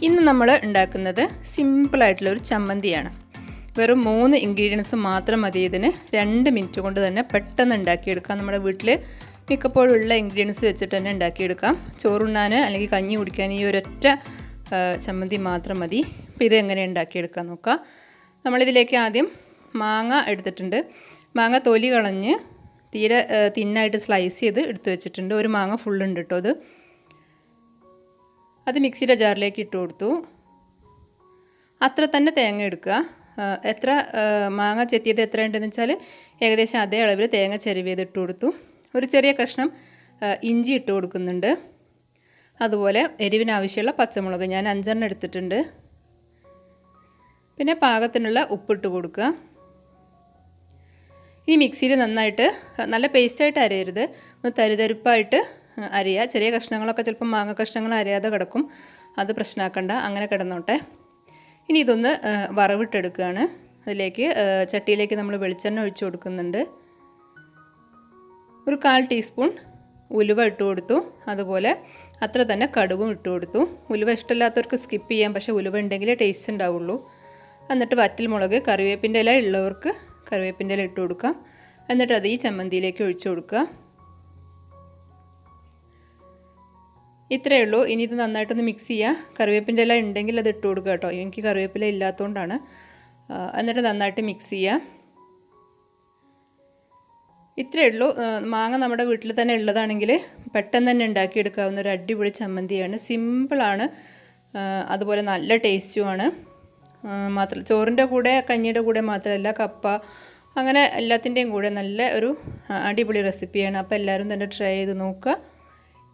ഇന്ന് നമ്മൾ ഉണ്ടാക്കുന്നത് സിമ്പിളായിട്ടുള്ള ഒരു ചമ്മന്തിയാണ്. വെറും 3 ഇൻഗ്രീഡിയൻസ് മാത്രം മതി ഇതിന്. 2 മിനിറ്റ് കൊണ്ട് തന്നെ പെട്ടെന്ന് ഉണ്ടാക്കിയെടുക്കാം. നമ്മുടെ വീട്ടിൽ മിക്കപ്പോഴുള്ള ഇൻഗ്രീഡിയൻസ് വെച്ചിട്ട് തന്നെ ഉണ്ടാക്കിയെടുക്കാം. ചോറുണ്ണാൻ അല്ലെങ്കിൽ കഞ്ഞി കുടിക്കാൻ ഈ ഒരൊറ്റ ചമ്മന്തി മാത്രം മതി. അപ്പോൾ ഇത് എങ്ങനെ ഉണ്ടാക്കിയെടുക്കാൻ നോക്കാം. നമ്മളിതിലേക്ക് ആദ്യം മാങ്ങ എടുത്തിട്ടുണ്ട്. മാങ്ങ തൊലി കളഞ്ഞ് തീരെ തിന്നായിട്ട് സ്ലൈസ് ചെയ്ത് എടുത്ത് വെച്ചിട്ടുണ്ട്. ഒരു മാങ്ങ ഫുള്ളുണ്ട് കേട്ടോ. അത് മിക്സിയുടെ ജാറിലേക്ക് ഇട്ട് കൊടുത്തു. അത്ര തന്നെ തേങ്ങ എടുക്കുക. എത്ര മാങ്ങ ചെത്തിയത് എത്ര ഉണ്ടെന്ന് വെച്ചാൽ ഏകദേശം അതേ അളവിൽ തേങ്ങ ചെരുവിയത് ഇട്ട് കൊടുത്തു. ഒരു ചെറിയ കഷ്ണം ഇഞ്ചി ഇട്ട് കൊടുക്കുന്നുണ്ട്. അതുപോലെ എരിവിനാവശ്യമുള്ള പച്ചമുളക് ഞാൻ 5 എടുത്തിട്ടുണ്ട്. പിന്നെ പാകത്തിനുള്ള ഉപ്പിട്ട് കൊടുക്കുക. ഇനി മിക്സിയിൽ നന്നായിട്ട് നല്ല പേസ്റ്റായിട്ട് അരയരുത്, ഒന്ന് തരിതരിപ്പായിട്ട് അരിയുക. ചെറിയ കഷ്ണങ്ങളൊക്കെ ചിലപ്പോൾ മാങ്ങ കഷ്ണങ്ങൾ അരയാതെ കിടക്കും, അത് പ്രശ്നമാക്കണ്ട, അങ്ങനെ കിടന്നോട്ടെ. ഇനി ഇതൊന്ന് വറവിട്ടെടുക്കുകയാണ്. അതിലേക്ക് ചട്ടിയിലേക്ക് നമ്മൾ വെളിച്ചെണ്ണ ഒഴിച്ച് കൊടുക്കുന്നുണ്ട്. ഒരു 1/4 ടീസ്പൂൺ ഉലുവ ഇട്ട് കൊടുത്തു. അതുപോലെ അത്ര തന്നെ കടുകും ഇട്ട് കൊടുത്തു. ഉലുവ ഇഷ്ടമില്ലാത്തവർക്ക് സ്കിപ്പ് ചെയ്യാം, പക്ഷേ ഉലുവ ഉണ്ടെങ്കിലേ ടേസ്റ്റ് ഉണ്ടാവുള്ളൂ. എന്നിട്ട് വറ്റൽമുളക്, കറിവേപ്പിൻ്റെ ഇല ഉള്ളവർക്ക് കറിവേപ്പിൻ്റെ ഇല ഇട്ട് കൊടുക്കാം. എന്നിട്ട് അത് ഈ ചമ്മന്തിയിലേക്ക് ഒഴിച്ചു കൊടുക്കുക. ഇത്രയേ ഉള്ളൂ. ഇനി ഇത് നന്നായിട്ടൊന്ന് മിക്സ് ചെയ്യുക. കറിവേപ്പിൻ്റെ ഇല ഉണ്ടെങ്കിൽ അത് ഇട്ട് കൊടുക്കുക കേട്ടോ. എനിക്ക് കറിവേപ്പില ഇല്ലാത്തതുകൊണ്ടാണ്. എന്നിട്ട് നന്നായിട്ട് മിക്സ് ചെയ്യുക. ഇത്രയേ ഉള്ളൂ. മാങ്ങ നമ്മുടെ വീട്ടിൽ തന്നെ ഉള്ളതാണെങ്കിൽ പെട്ടെന്ന് തന്നെ ഉണ്ടാക്കിയെടുക്കാവുന്ന ഒരു അടിപൊളി ചമ്മന്തിയാണ്. സിമ്പിളാണ്, അതുപോലെ നല്ല ടേസ്റ്റുമാണ്. മാത്രം ചോറിൻ്റെ കൂടെ കഞ്ഞിയുടെ കൂടെ മാത്രമല്ല, കപ്പ അങ്ങനെ എല്ലാത്തിൻ്റെയും കൂടെ നല്ല ഒരു അടിപൊളി റെസിപ്പിയാണ്. അപ്പോൾ എല്ലാവരും തന്നെ ട്രൈ ചെയ്ത് നോക്കുക.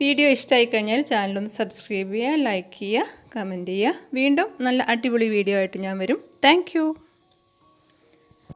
വീഡിയോ ഇഷ്ടമായി കഴിഞ്ഞാൽ ചാനലൊന്ന് സബ്സ്ക്രൈബ് ചെയ്യുക, ലൈക്ക് ചെയ്യുക, കമൻറ്റ് ചെയ്യുക. വീണ്ടും നല്ല അടിപൊളി വീഡിയോ ആയിട്ട് ഞാൻ വരും. താങ്ക്